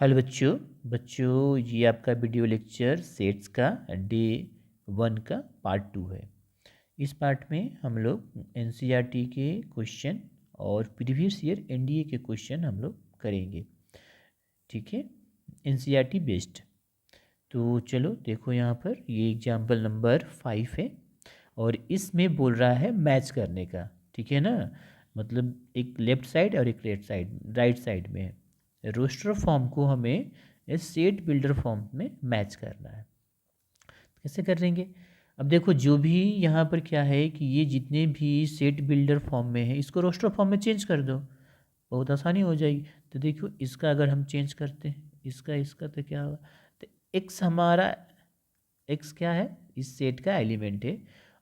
Hello बच्चों बच्चों ये आपका वीडियो लेक्चर सेट्स का डे 1 का पार्ट 2 है। इस पार्ट में हम लोग एनसीईआरटी के क्वेश्चन और प्रीवियस ईयर एनडीए के क्वेश्चन हम लोग करेंगे। ठीक है, एनसीईआरटी बेस्ड। तो चलो देखो यहाँ पर ये एग्जाम्पल नंबर 5 है और इसमें बोल रहा है मैच करने का। ठीक है ना, मतलब एक लेफ्ट साइड और एक राइट साइड में है। रोस्टर फॉर्म को हमें इस सेट बिल्डर फॉर्म में मैच करना है। कैसे कर लेंगे? अब देखो जो भी यहाँ पर क्या है कि ये जितने भी सेट बिल्डर फॉर्म में है इसको रोस्टर फॉर्म में चेंज कर दो, बहुत आसानी हो जाएगी। तो देखो इसका अगर हम चेंज करते हैं इसका तो क्या होगा, तो एक्स हमारा एक्स क्या है इस सेट का एलिमेंट है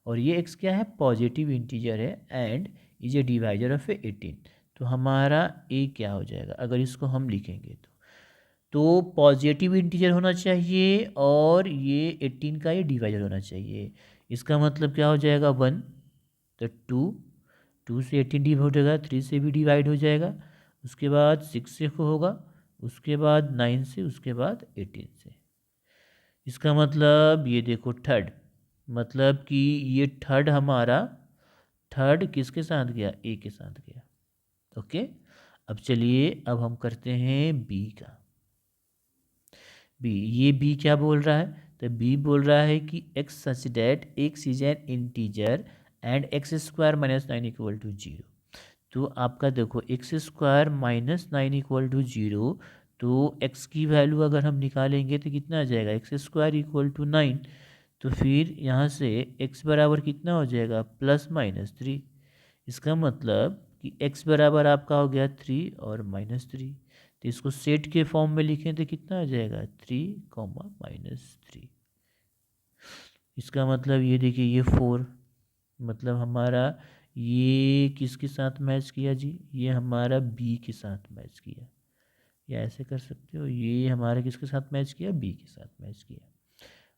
और ये एक्स क्या है पॉजिटिव इंटीजर है and is a divisor of 18। तो हमारा ए क्या हो जाएगा अगर इसको हम लिखेंगे तो पॉजिटिव इंटीजर होना चाहिए और ये 18 का ये डिवाइजर होना चाहिए। इसका मतलब क्या हो जाएगा 1, तो 2 से 18 डिवाइड हो जाएगा, 3 से भी डिवाइड हो जाएगा, उसके बाद 6 से होगा, उसके बाद 9 से, उसके बाद 18 से। इसका मतलब ये देखो थर्ड, मतलब कि ये थर्ड किसके साथ गया ए के साथ गया। ओके, अब चलिए अब हम करते हैं बी का। ये बी क्या बोल रहा है, तो बी बोल रहा है कि x such that x is an integer and x square minus 9 equal to 0। तो आपका देखो x square minus 9 equal to 0, तो एक्स की वैल्यू अगर हम निकालेंगे तो कितना आ जाएगा एक्स स्क्वायर इक्वल टू 9। तो फिर यहाँ से एक्स बराबर कितना हो जाएगा +-3। इसका मतलब कि x बराबर आपका हो गया 3 और -3। तो इसको सेट के फॉर्म में लिखें तो कितना आ जाएगा 3, -3। इसका मतलब ये देखिए ये 4, मतलब हमारा ये किसके साथ मैच किया जी, ये हमारा बी के साथ मैच किया, या ऐसे कर सकते हो ये हमारा किसके साथ मैच किया बी के साथ मैच किया।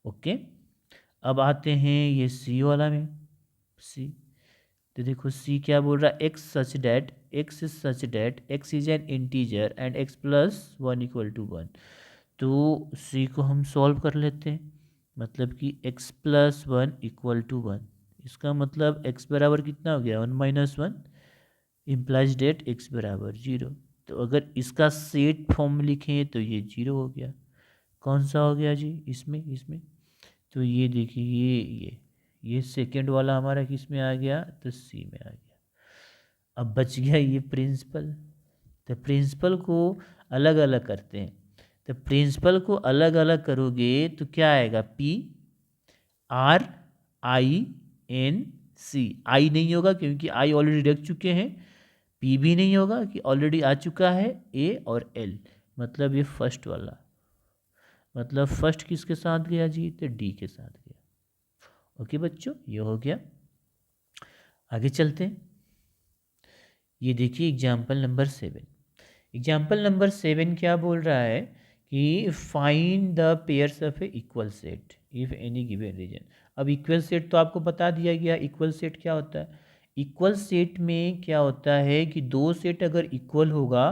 ओके, अब आते हैं ये सी वाला में। सी, तो देखो सी क्या बोल रहा है x such that x is an integer and x +1 equal to 1। तो सी को हम सॉल्व कर लेते हैं, मतलब कि x +1 इक्वल टू 1। इसका मतलब x बराबर कितना हो गया 1 - 1 इम्प्लाइज डेट x बराबर 0। तो अगर इसका सेट फॉर्म लिखें तो ये 0 हो गया। कौन सा हो गया जी इसमें तो ये देखिए ये सेकेंड वाला हमारा किस में आ गया तो सी में आ गया। अब बच गया ये प्रिंसिपल। तो प्रिंसिपल को अलग अलग करते हैं, तो प्रिंसिपल को अलग अलग करोगे तो क्या आएगा PRINC। आई नहीं होगा क्योंकि आई ऑलरेडी रख चुके हैं, पी भी नहीं होगा कि ऑलरेडी आ चुका है ए और एल, मतलब ये फर्स्ट वाला, मतलब फर्स्ट किसके साथ गया जी तो डी के साथ गया। ओके बच्चों ये हो गया। आगे चलते हैं, ये देखिए एग्जाम्पल नंबर 7। एग्जाम्पल नंबर 7 क्या बोल रहा है कि find the pairs of a equal set if any given region. अब इक्वल सेट तो आपको बता दिया गया, इक्वल सेट क्या होता है। इक्वल सेट में क्या होता है कि दो सेट अगर इक्वल होगा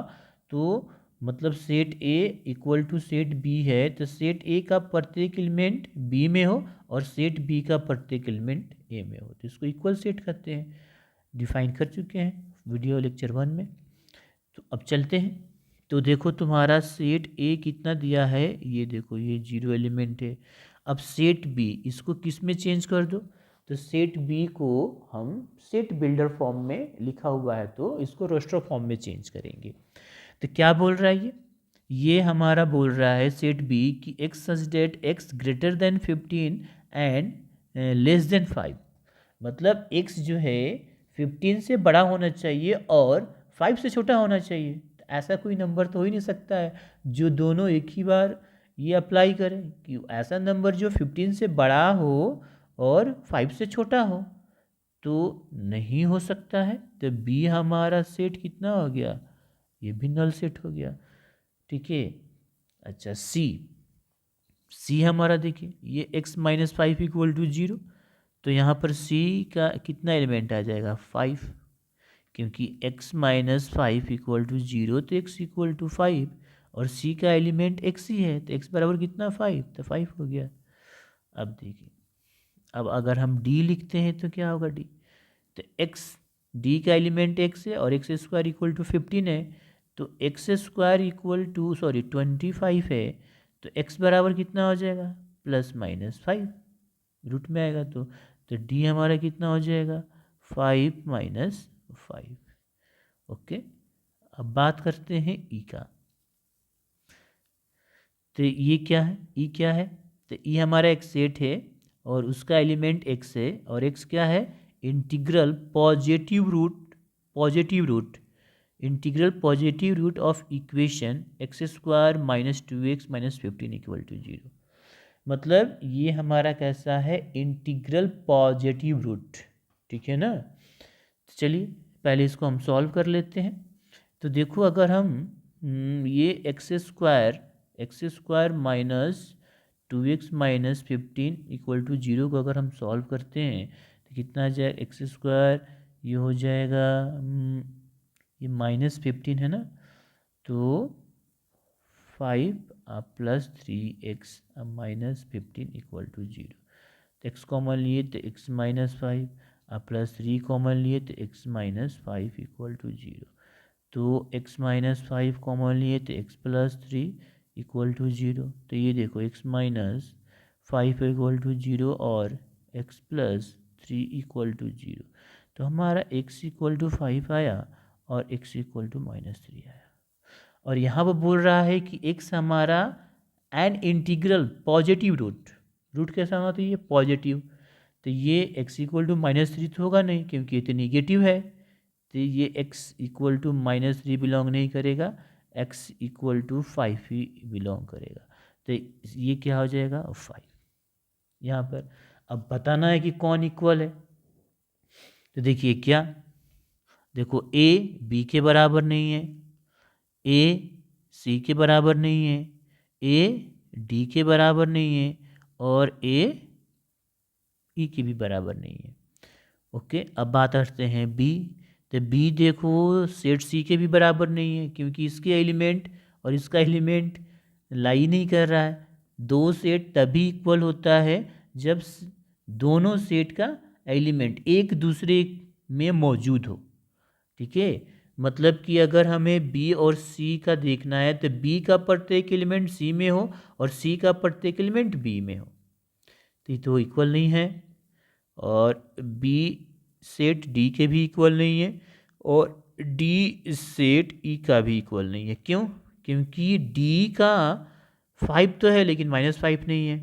तो मतलब set A equal to set B है, तो सेट ए का प्रत्येक एलिमेंट बी में हो और सेट बी का प्रत्येक एलिमेंट ए में हो, तो इसको इक्वल सेट कहते हैं। डिफाइन कर चुके हैं वीडियो लेक्चर 1 में। तो अब चलते हैं, तो देखो तुम्हारा सेट ए कितना दिया है, ये देखो ये 0 एलिमेंट है। अब सेट बी इसको किस में चेंज कर दो, तो सेट बी को हम सेट बिल्डर फॉर्म में लिखा हुआ है तो इसको रोस्टर फॉर्म में चेंज करेंगे। तो क्या बोल रहा है ये हमारा बोल रहा है सेट बी कि x such that x greater than 15 and less than 5। मतलब x जो है 15 से बड़ा होना चाहिए और 5 से छोटा होना चाहिए। तो ऐसा कोई नंबर तो हो ही नहीं सकता है जो दोनों एक ही बार ये अप्लाई करें, कि ऐसा नंबर जो 15 से बड़ा हो और 5 से छोटा हो, तो नहीं हो सकता है। तो बी हमारा सेट कितना हो गया, ये भी नल सेट हो गया। ठीक है, अच्छा सी हमारा देखिए ये x-5 इक्वल टू 0, तो यहाँ पर c का कितना एलिमेंट आ जाएगा 5, क्योंकि x-5 इक्वल टू 0 तो x इक्वल टू 5 और सी का एलिमेंट एक्स ही है, तो एक्स बराबर कितना 5, तो 5 हो गया। अब देखिए, अब अगर हम डी लिखते हैं तो क्या होगा डी, तो एक्स, डी का एलिमेंट एक्स है और एक्स स्क्वायर इक्वल टू 15 है, तो एक्स स्क्वायर इक्वल टू 25 है, तो एक्स बराबर कितना हो जाएगा +-5 रूट में आएगा, तो डी हमारा कितना हो जाएगा 5 - 5। ओके, अब बात करते हैं ई का। तो ये क्या है, ई क्या है, तो ई हमारा एक सेट है और उसका एलिमेंट एक्स है, और एक्स क्या है, integral positive root of equation x square -2x - 15 equal to 0। मतलब ये हमारा कैसा है, इंटीग्रल पॉजिटिव रूट, ठीक है ना। तो चलिए पहले इसको हम सॉल्व कर लेते हैं। तो देखो, अगर हम ये x square -2x - 15 equal to 0 को अगर हम सॉल्व करते हैं तो कितना आ जाएगा, एक्स स्क्वायर ये हो जाएगा, ये -15 है ना, तो 5 +3x -15 इक्वल टू 0। तो एक्स कॉमन लिए तो x -5, +3 कॉमन लिए तो x -5 इक्वल टू 0। तो x -5 कॉमन लिए तो x +3 इक्वल टू 0। तो ये देखो x -5 इक्वल टू 0 और x +3 इक्वल टू 0। तो हमारा x इक्वल टू 5 आया और x इक्वल टू -3 आया। और यहाँ पर बोल रहा है कि x हमारा एन इंटीग्रल पॉजिटिव रूट कैसा होना चाहिए, पॉजिटिव। तो ये x इक्वल टू -3 तो होगा नहीं, क्योंकि ये तो निगेटिव है, तो ये x इक्वल टू -3 बिलोंग नहीं करेगा, x इक्वल टू 5 ही बिलोंग करेगा। तो ये क्या हो जाएगा 5 यहाँ पर। अब बताना है कि कौन इक्वल है। तो देखिए क्या, देखो a b के बराबर नहीं है, a c के बराबर नहीं है, a d के बराबर नहीं है, और a e के भी बराबर नहीं है। ओके, अब बात करते हैं बी। तो बी देखो सेट सी के भी बराबर नहीं है, क्योंकि इसके एलिमेंट और इसका एलिमेंट लाई नहीं कर रहा है। दो सेट तभी इक्वल होता है जब दोनों सेट का एलिमेंट एक दूसरे में मौजूद हो, ठीक है। मतलब कि अगर हमें बी और सी का देखना है तो बी का प्रत्येक एलिमेंट सी में हो और सी का प्रत्येक एलिमेंट बी में हो, तो ये तो इक्वल नहीं है। और बी सेट डी के भी इक्वल नहीं है और डी सेट ई का भी इक्वल नहीं है। क्यों, क्योंकि डी का 5 तो है लेकिन -5 नहीं है,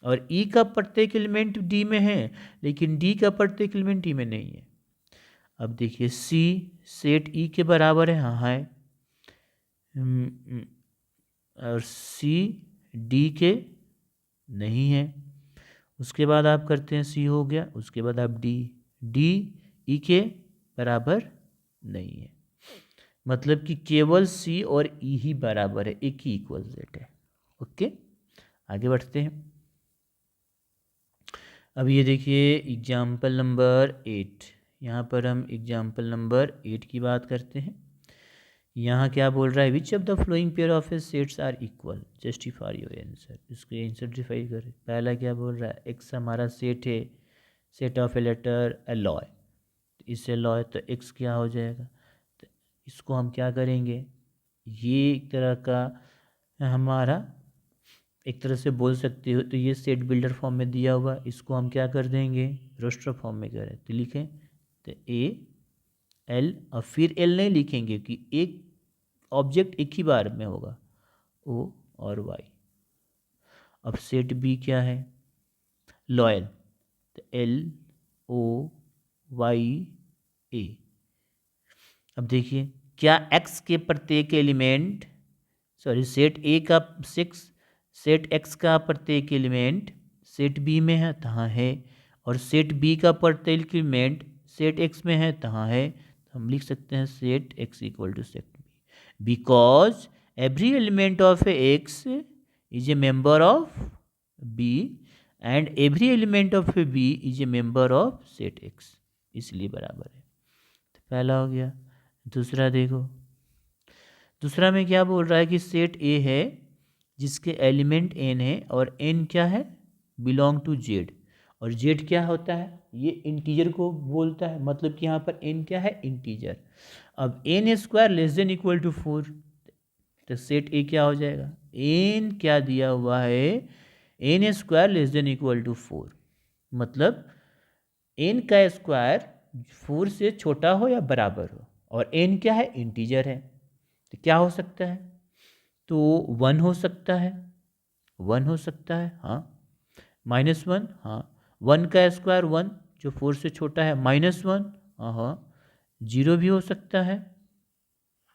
और ई का प्रत्येक एलिमेंट डी में है लेकिन डी का प्रत्येक एलिमेंट ई में नहीं है। अब देखिए सी सेट ई के बराबर है, हाँ है, और सी डी के नहीं है। उसके बाद आप करते हैं सी हो गया, उसके बाद आप डी ई के बराबर नहीं है। मतलब कि केवल सी और ई ही बराबर है, एक ही इक्वल सेट है। ओके, आगे बढ़ते हैं। अब ये देखिए एग्जाम्पल नंबर 8, यहाँ पर हम एग्जाम्पल नंबर 8 की बात करते हैं। यहाँ क्या बोल रहा है, which of the following pair of a sets are equal, justify your answer. इसको आंसर जस्टिफाई करें। पहला क्या बोल रहा है, एक्स हमारा सेट है, set of a letter alloy, इस एलॉय, तो एक्स क्या हो जाएगा, तो इसको हम क्या करेंगे, ये एक तरह का हमारा एक तरह से बोल सकते हो, तो ये सेट बिल्डर फॉर्म में दिया हुआ, इसको हम क्या कर देंगे रोस्टर फॉर्म में करें, तो लिखें तो ए एल, और फिर एल नहीं लिखेंगे कि एक ऑब्जेक्ट एक ही बार में होगा, ओ और वाई। अब सेट बी क्या है, लॉयल, तो एल ओ वाई ए। अब देखिए क्या एक्स के प्रत्येक एलिमेंट, सॉरी सेट ए का सेट एक्स का प्रत्येक एलिमेंट सेट बी में है, तहाँ है, और सेट बी का प्रत्येक एलिमेंट सेट एक्स में है, तहाँ है। तो हम लिख सकते हैं set x equal to set B, because every element of x is a member of B and every element of B is a member of set x, इसलिए बराबर है। तो पहला हो गया। दूसरा देखो, दूसरा में क्या बोल रहा है कि सेट ए है जिसके एलिमेंट एन है और एन क्या है, बिलोंग टू जेड, और जेड क्या होता है, ये इंटीजर को बोलता है, मतलब कि यहाँ पर एन क्या है, इंटीजर। अब n square less than equal to 4, तो सेट ए क्या हो जाएगा, एन क्या दिया हुआ है, n square less than equal to 4, मतलब एन का स्क्वायर 4 से छोटा हो या बराबर हो, और एन क्या है, इंटीजर है, तो क्या हो सकता है, तो 1 हो सकता है, 1 हो सकता है, हाँ, -1, हाँ, 1 का स्क्वायर 1 जो 4 से छोटा है, -1, हाँ हाँ, 0 भी हो सकता है,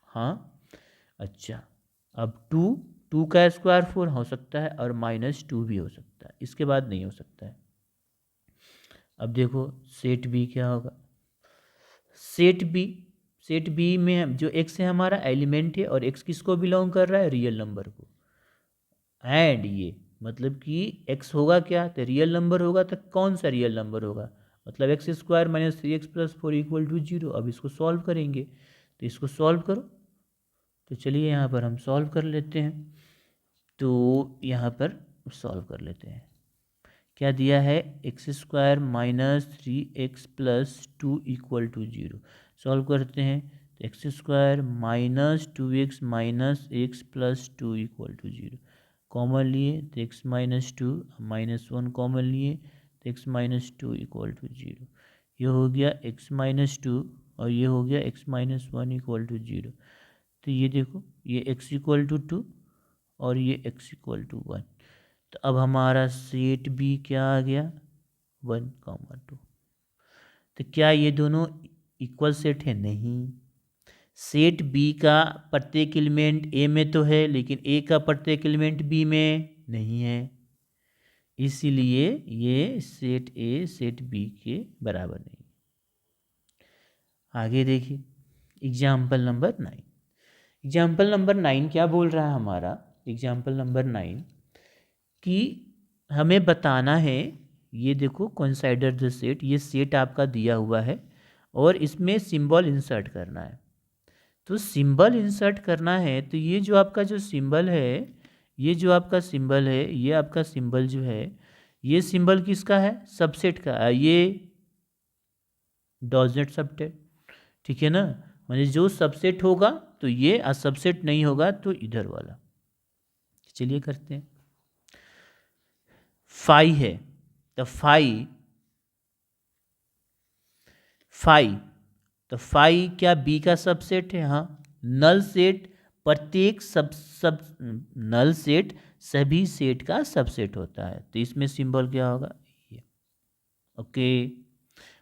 हाँ। अच्छा, अब 2 का स्क्वायर 4 हो सकता है और -2 भी हो सकता है, इसके बाद नहीं हो सकता है। अब देखो सेट बी क्या होगा, सेट बी में जो एक्स है हमारा एलिमेंट है, और एक्स किसको बिलोंग कर रहा है, रियल नंबर को, एंड ये मतलब कि एक्स होगा क्या, तो रियल नंबर होगा, तो कौन सा रियल नंबर होगा, मतलब एक्स स्क्वायर -3x + 4 = 0। अब इसको सॉल्व करेंगे, तो इसको सॉल्व करो, तो चलिए यहाँ पर हम सॉल्व कर लेते हैं, तो यहाँ पर सॉल्व कर लेते हैं, क्या दिया है, एक्स स्क्वायर -3x + 2 = 0, सॉल्व करते हैं, तो x square -2x - x + 2 = 0, common लिए तो x -2 -1 कॉमन लिए तो x -2 = 0, ये हो गया x -2 और ये हो गया x -1 = 0, तो ये देखो ये x = 2 और ये x = 1, तो अब हमारा सेट बी क्या आ गया, 1, 2, तो क्या ये दोनों इक्वल सेट है, नहीं, सेट बी का प्रत्येक एलिमेंट ए में तो है, लेकिन ए का प्रत्येक एलिमेंट बी में नहीं है, इसीलिए ये सेट ए सेट बी के बराबर नहीं। आगे देखिए एग्जाम्पल नंबर 9, एग्जाम्पल नंबर 9 क्या बोल रहा है हमारा, एग्जाम्पल नंबर 9 कि हमें बताना है, ये देखो कंसीडर द सेट, ये सेट आपका दिया हुआ है और इसमें सिंबल इंसर्ट करना है, तो सिंबल इंसर्ट करना है, तो ये जो आपका जो सिंबल है, ये जो आपका सिंबल है, ये आपका सिंबल जो है, ये सिंबल किसका है, सबसेट का, ये डॉजेट सबसेट, ठीक है ना, मतलब जो सबसेट होगा तो ये, और सबसेट नहीं होगा तो इधर वाला। चलिए करते हैं, फाई है तो फाई क्या बी का सबसेट है, हाँ, नल सेट प्रत्येक सब नल सेट सभी सेट का सबसेट होता है, तो इसमें सिंबल क्या होगा, ये, ओके।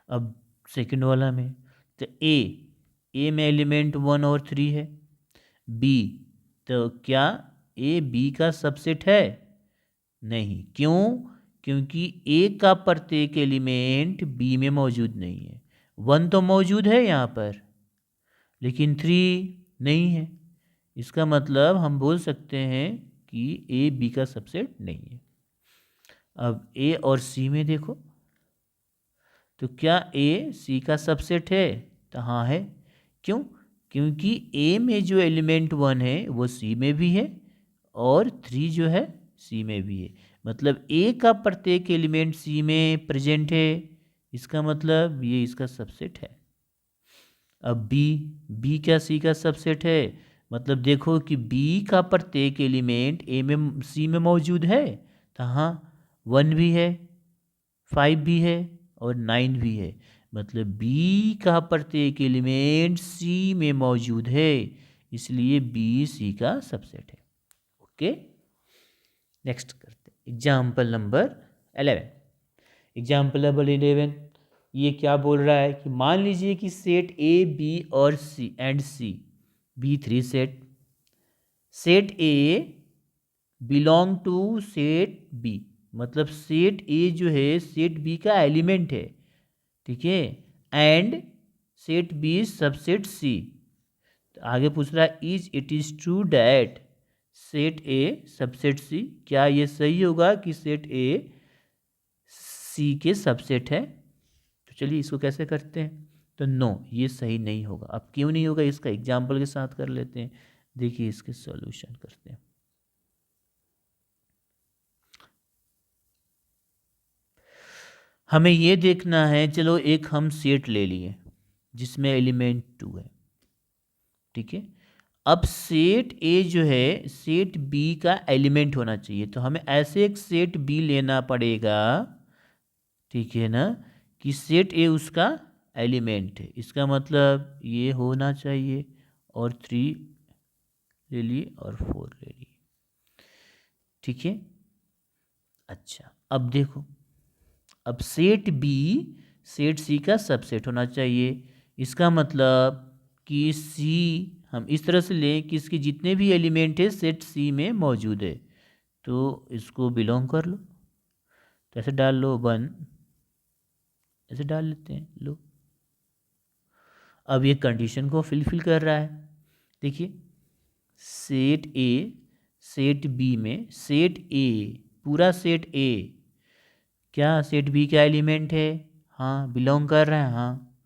अब सेकंड वाला में, तो ए में एलिमेंट 1 और 3 है, बी, तो क्या ए बी का सबसेट है, नहीं, क्यों, क्योंकि ए का प्रत्येक एलिमेंट बी में मौजूद नहीं है, 1 तो मौजूद है यहाँ पर लेकिन 3 नहीं है, इसका मतलब हम बोल सकते हैं कि ए बी का सबसेट नहीं है। अब ए और सी में देखो, तो क्या ए सी का सबसेट है, तो हाँ है, क्यों, क्योंकि ए में जो एलिमेंट 1 है वो सी में भी है और 3 जो है सी में भी है, मतलब ए का प्रत्येक एलिमेंट सी में प्रेजेंट है, इसका मतलब ये इसका सबसेट है। अब बी क्या सी का सबसेट है, मतलब देखो कि बी का प्रत्येक एलिमेंट ए में सी में मौजूद है, तो हाँ 1 भी है, 5 भी है और 9 भी है, मतलब बी का प्रत्येक एलिमेंट सी में मौजूद है, इसलिए बी सी का सबसेट है, ओके। नेक्स्ट करते हैं एग्जाम्पल नंबर 11, एग्जाम्पल नंबर 11 ये क्या बोल रहा है कि मान लीजिए कि सेट ए बी और C and C B3 set A belong to set B, मतलब सेट ए जो है सेट बी का एलिमेंट है, ठीक है, and set B subset C, आगे पूछ रहा है is it is true that set A subset C, क्या ये सही होगा कि सेट ए सी के सबसेट है, तो चलिए इसको कैसे करते हैं, तो नो ये सही नहीं होगा। अब क्यों नहीं होगा इसका एग्जाम्पल के साथ कर लेते हैं, देखिए इसके सॉल्यूशन करते हैं। हमें ये देखना है, चलो एक हम सेट ले लिए जिसमें एलिमेंट 2 है, ठीक है। अब सेट ए जो है सेट बी का एलिमेंट होना चाहिए, तो हमें ऐसे एक सेट बी लेना पड़ेगा, ठीक है ना, कि सेट ए उसका एलिमेंट है। इसका मतलब ये होना चाहिए, और 3 ले लिए और 4 ले लिए, ठीक है। अच्छा अब देखो, अब सेट बी सेट सी का सबसेट होना चाहिए। इसका मतलब कि सी हम इस तरह से लें कि इसके जितने भी एलिमेंट है सेट सी में मौजूद है, तो इसको बिलोंग कर लो, तो ऐसे डाल लो 1, ऐसे डाल लेते हैं, लो। अब ये कंडीशन को फिल कर रहा है। देखिए सेट ए सेट बी में सेट ए, पूरा सेट ए क्या सेट बी का एलिमेंट है? हाँ, बिलोंग कर रहा है, हाँ।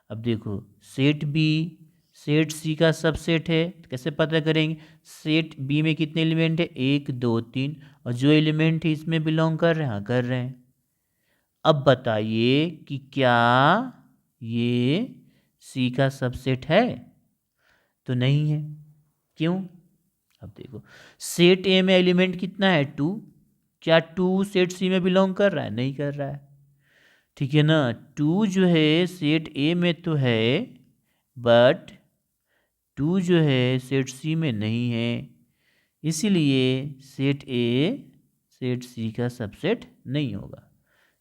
अब देखो सेट बी सेट सी का सबसेट है, कैसे पता करेंगे? सेट बी में कितने एलिमेंट है? 1 2 3, और जो एलिमेंट है इसमें बिलोंग कर रहे हैं, हाँ कर रहे हैं। अब बताइए कि क्या ये सी का सबसेट है? तो नहीं है। क्यों? अब देखो सेट ए में एलिमेंट कितना है? 2। क्या 2 सेट सी में बिलोंग कर रहा है? नहीं कर रहा है, ठीक है ना। 2 जो है सेट ए में तो है, बट 2 जो है सेट सी में नहीं है, इसीलिए सेट ए सेट सी का सबसेट नहीं होगा।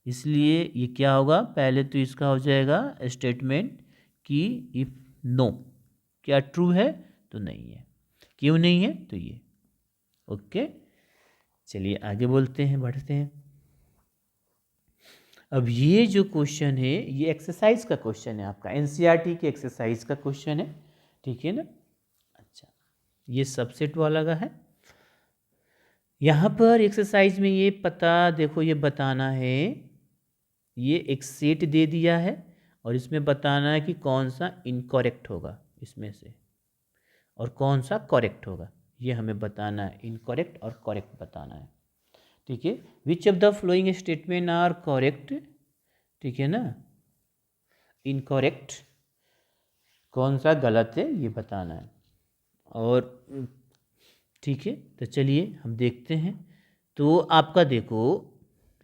इसलिए ये क्या होगा? पहले तो इसका हो जाएगा स्टेटमेंट कि इफ नो, क्या ट्रू है? तो नहीं है। क्यों नहीं है? तो ये, ओके। चलिए आगे बोलते हैं, बढ़ते हैं। अब ये जो क्वेश्चन है ये एक्सरसाइज का क्वेश्चन है, आपका एनसीईआरटी के एक्सरसाइज का क्वेश्चन है, ठीक है ना। अच्छा, ये सबसेट वाला का है। यहाँ पर एक्सरसाइज में ये पता देखो, ये बताना है, ये एक सेट दे दिया है और इसमें बताना है कि कौन सा इनकरेक्ट होगा इसमें से और कौन सा करेक्ट होगा, ये हमें बताना है। इनकरेक्ट और करेक्ट बताना है, ठीक है। Which of the following statement are correct, ठीक है ना। इनकरेक्ट कौन सा गलत है ये बताना है, और ठीक है। तो चलिए हम देखते हैं। तो आपका देखो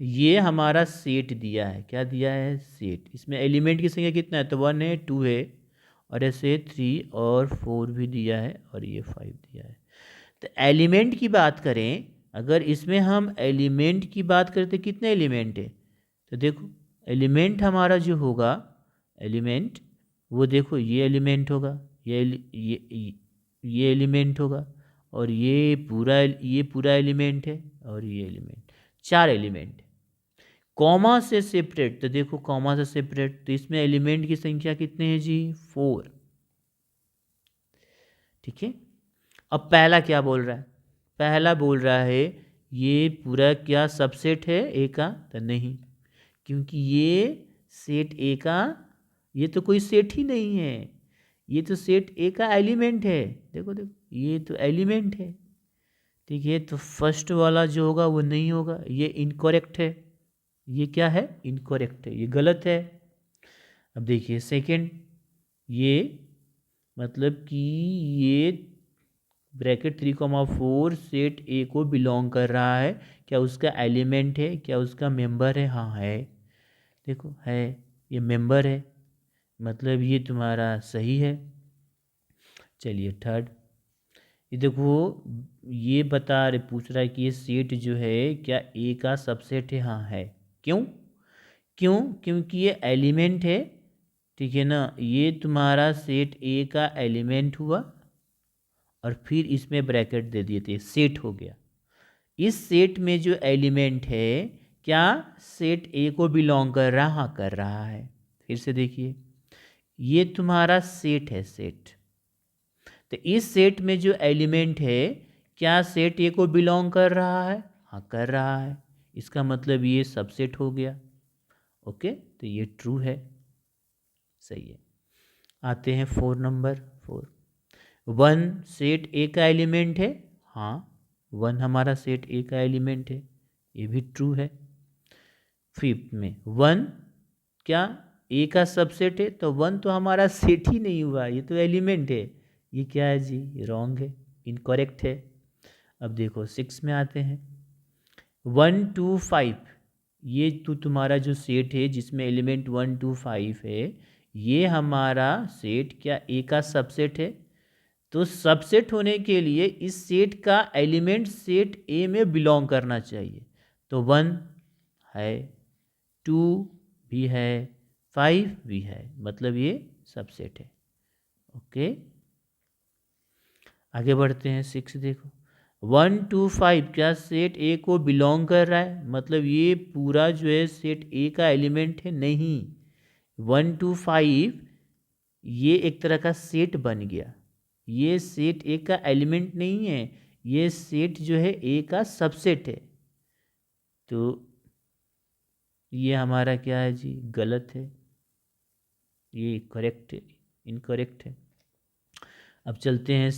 ये हमारा सेट दिया है, क्या दिया है? सेट। इसमें एलिमेंट की संख्या कितना है? तो 1 है, 2 है, और ऐसे 3 और 4 भी दिया है, और ये 5 दिया है। तो एलिमेंट की बात करें, अगर इसमें हम एलिमेंट की बात करें तो कितने एलिमेंट है? तो देखो एलिमेंट हमारा जो होगा, एलिमेंट वो देखो ये एलिमेंट होगा, ये एलिमेंट होगा, और ये पूरा एलिमेंट है, और ये एलिमेंट, 4 एलिमेंट। कॉमा से सेपरेट, तो देखो कॉमा से सेपरेट, तो इसमें एलिमेंट की संख्या कितने हैं जी? 4, ठीक है। अब पहला क्या बोल रहा है? पहला बोल रहा है ये पूरा क्या सबसेट है ए का? तो नहीं, क्योंकि ये सेट ए का, ये तो कोई सेट ही नहीं है, ये तो सेट ए का एलिमेंट है। देखो देखो ये तो एलिमेंट है, ठीक है। तो फर्स्ट वाला जो होगा वो नहीं होगा, ये इनकरेक्ट है। ये क्या है? इनकरेक्ट है, ये गलत है। अब देखिए सेकंड, ये मतलब कि ये ब्रैकेट 3,4 सेट ए को बिलोंग कर रहा है, क्या उसका एलिमेंट है? क्या उसका मेंबर है? हाँ है, देखो है, ये मेंबर है, मतलब ये तुम्हारा सही है। चलिए थर्ड, ये देखो ये पूछ रहा है कि ये सेट जो है क्या ए का सबसेट है? हाँ है। क्यों? क्यों? क्योंकि ये एलिमेंट है, ठीक है ना। ये तुम्हारा सेट ए का एलिमेंट हुआ, और फिर इसमें ब्रैकेट दे दिए थे, सेट हो गया। इस सेट में जो एलिमेंट है क्या सेट ए को बिलोंग कर रहा? हाँ कर रहा है। फिर से देखिए ये तुम्हारा सेट है, सेट। तो इस सेट में जो एलिमेंट है क्या सेट ए को बिलोंग कर रहा है? हाँ कर रहा है, इसका मतलब ये सबसेट हो गया। ओके, तो ये ट्रू है, सही है। आते हैं 4 नंबर 4। वन सेट ए का एलिमेंट है, हाँ वन हमारा सेट ए का एलिमेंट है, ये भी ट्रू है। फिफ्थ में वन क्या ए का सबसेट है, तो वन तो हमारा सेट ही नहीं हुआ, ये तो एलिमेंट है, ये क्या है जी, रॉन्ग है, इनकरेक्ट है। अब देखो सिक्स में आते हैं, 1 2 5, ये तो तुम्हारा जो सेट है जिसमें एलिमेंट 1 2 5 है, ये हमारा सेट क्या ए का सबसेट है, तो सबसेट होने के लिए इस सेट का एलिमेंट सेट ए में बिलोंग करना चाहिए, तो 1 है, 2 भी है, 5 भी है, मतलब ये सबसेट है। ओके, आगे बढ़ते हैं। 6 देखो, 1 2 5 क्या सेट ए को बिलोंग कर रहा है, मतलब ये पूरा जो है सेट ए का एलिमेंट है, नहीं। 1 2 5 ये एक तरह का सेट बन गया, ये सेट ए का एलिमेंट नहीं है, ये सेट जो है ए का सबसेट है, तो ये हमारा क्या है जी, गलत है, ये करेक्ट है, इनकरेक्ट है। अब चलते हैं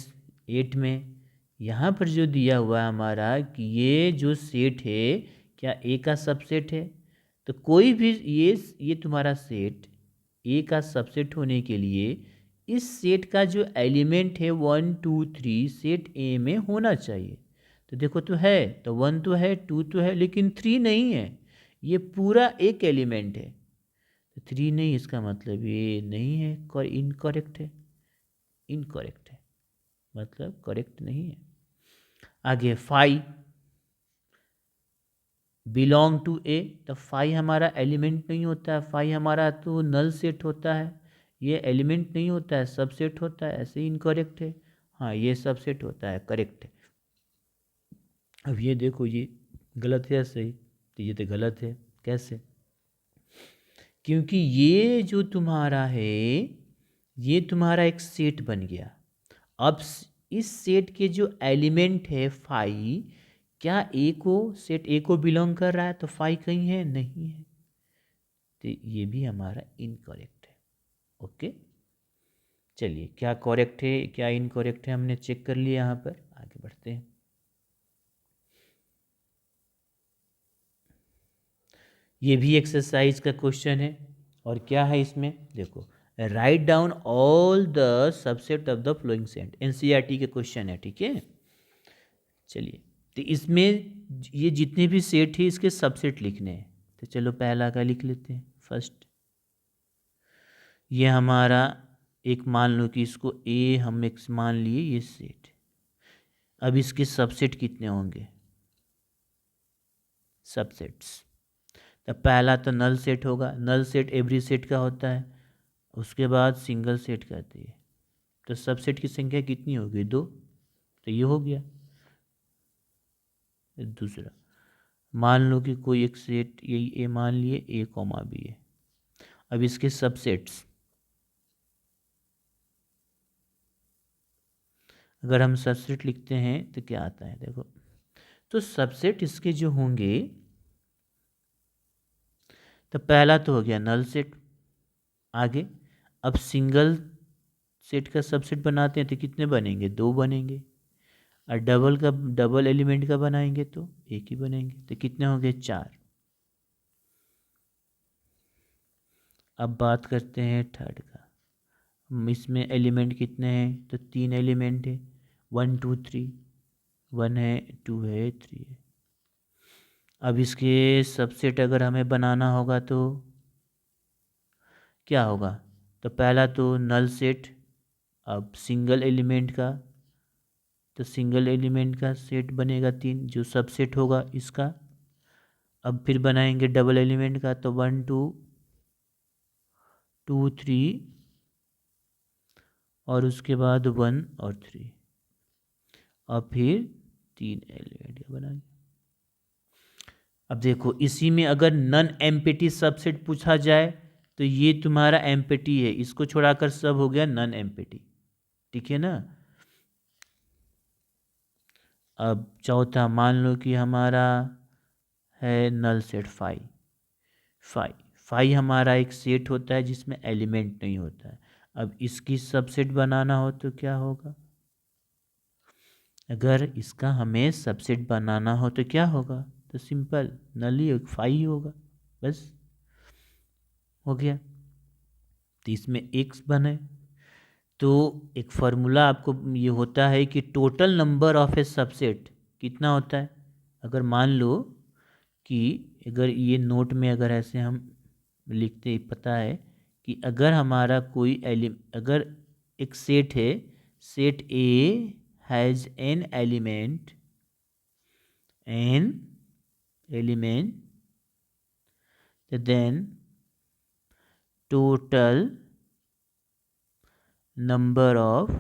8 में, यहाँ पर जो दिया हुआ है हमारा कि ये जो सेट है क्या ए का सबसेट है, तो कोई भी ये तुम्हारा सेट ए का सबसेट होने के लिए इस सेट का जो एलिमेंट है 1 2 3 सेट ए में होना चाहिए। तो देखो तो है, तो 1 तो है, 2 तो है, लेकिन 3 नहीं है, ये पूरा एक एलिमेंट है, तो 3 नहीं, इसका मतलब ये नहीं है, इनकरेक्ट है, इनकरेक्ट है, मतलब करेक्ट नहीं है। आगे 5 बिलोंग टू ए, तो 5 हमारा एलिमेंट नहीं होता है, 5 हमारा तो नल सेट होता है, ये एलिमेंट नहीं होता है, सबसेट होता है, ऐसे इनकरेक्ट है। हाँ ये सबसेट होता है, करेक्ट है। अब ये देखो, ये गलत है या सही, तो ये तो गलत है, कैसे, क्योंकि ये जो तुम्हारा है ये तुम्हारा एक सेट बन गया। अब इस सेट के जो एलिमेंट है 5 क्या ए को, सेट ए को बिलोंग कर रहा है, तो 5 कहीं है, नहीं है, तो ये भी हमारा इनकरेक्ट है। ओके, चलिए क्या करेक्ट है क्या इनकरेक्ट है हमने चेक कर लिया, यहाँ पर आगे बढ़ते हैं। ये भी एक्सरसाइज का क्वेश्चन है, और क्या है इसमें देखो, write down all the subset of the flowing set, NCERT के क्वेश्चन है, ठीक है। चलिए, तो इसमें ये जितने भी सेट है इसके सबसेट लिखने हैं, तो चलो पहला का लिख लेते हैं। फर्स्ट ये हमारा एक, मान लो कि इसको ए हम एक मान लिए, ये सेट, अब इसके सबसेट कितने होंगे, सबसेट्स, तो पहला तो नल सेट होगा, नल सेट एवरी सेट का होता है, उसके बाद सिंगल सेट कहते हैं, तो सबसेट की संख्या कितनी होगी, 2, तो ये हो गया। दूसरा, मान लो कि कोई एक सेट यही ए मान लिए, ए कॉमा बी है, अब इसके सबसेट्स, अगर हम सबसेट लिखते हैं तो क्या आता है देखो, तो सबसेट इसके जो होंगे, तो पहला तो हो गया नल सेट, आगे अब सिंगल सेट का सबसेट बनाते हैं तो कितने बनेंगे, 2 बनेंगे, और डबल का, डबल एलिमेंट का बनाएंगे तो एक ही बनेंगे, तो कितने होंगे, 4। अब बात करते हैं थर्ड का, इसमें एलिमेंट कितने हैं, तो 3 एलिमेंट है, 1 2 3, 1 है, 2 है, 3 है। अब इसके सबसेट अगर हमें बनाना होगा तो क्या होगा, तो पहला तो नल सेट, अब सिंगल एलिमेंट का, तो सिंगल एलिमेंट का सेट बनेगा 3 जो सबसेट होगा इसका, अब फिर बनाएंगे डबल एलिमेंट का, तो 1 2 2 3, और उसके बाद 1 और 3, और फिर 3 एलिमेंट का बनाएंगे। अब देखो इसी में अगर नन एम्प्टी सबसेट पूछा जाए तो ये तुम्हारा एम्प्टी है, इसको छोड़ाकर सब हो गया नन एम्प्टी, ठीक है ना। अब चौथा, मान लो कि हमारा है नल सेट 5, 5 हमारा एक सेट होता है जिसमें एलिमेंट नहीं होता है, अब इसकी सबसेट बनाना हो तो क्या होगा, अगर इसका हमें सबसेट बनाना हो तो क्या होगा, तो सिंपल नल ही फाई होगा, बस हो गया। तो इसमें एक्स बने तो एक फार्मूला आपको ये होता है कि total number of A subset कितना होता है। अगर मान लो कि अगर ये नोट में अगर ऐसे हम लिखते पता है कि अगर हमारा कोई अगर एक सेट है, set A has an element then total number of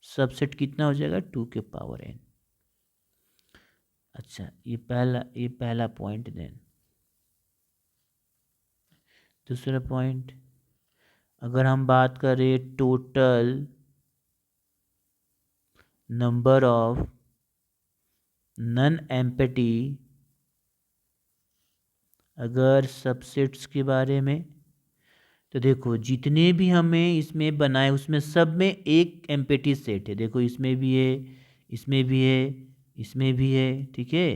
subset कितना हो जाएगा 2 के पावर n। अच्छा ये पहला पॉइंट। देन दूसरा पॉइंट, अगर हम बात करें total number of non empty अगर सबसेट्स के बारे में, तो देखो जितने भी हमें इसमें बनाए उसमें सब में एक एम्पटी सेट है। देखो इसमें भी है, इसमें भी है, इसमें भी है, ठीक है।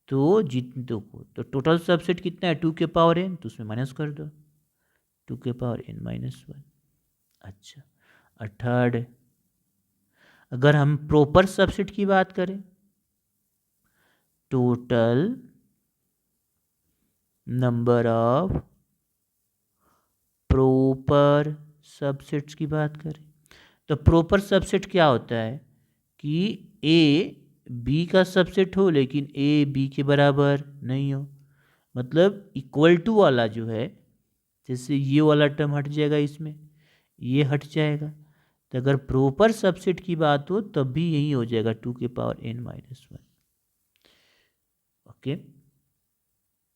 तो तो टोटल सबसेट कितना है 2 के पावर n, तो उसमें माइनस कर दो 2 के पावर n-1। अच्छा और थर्ड, अगर हम प्रॉपर सबसेट की बात करें, total number of proper subsets की बात करें, तो प्रॉपर सबसेट क्या होता है कि ए बी का सबसेट हो लेकिन ए बी के बराबर नहीं हो, मतलब इक्वल टू वाला जो है, जैसे ये वाला टर्म हट जाएगा, इसमें ये हट जाएगा। तो अगर प्रॉपर सबसेट की बात हो तब भी यही हो जाएगा 2 के पावर n-1। ओके।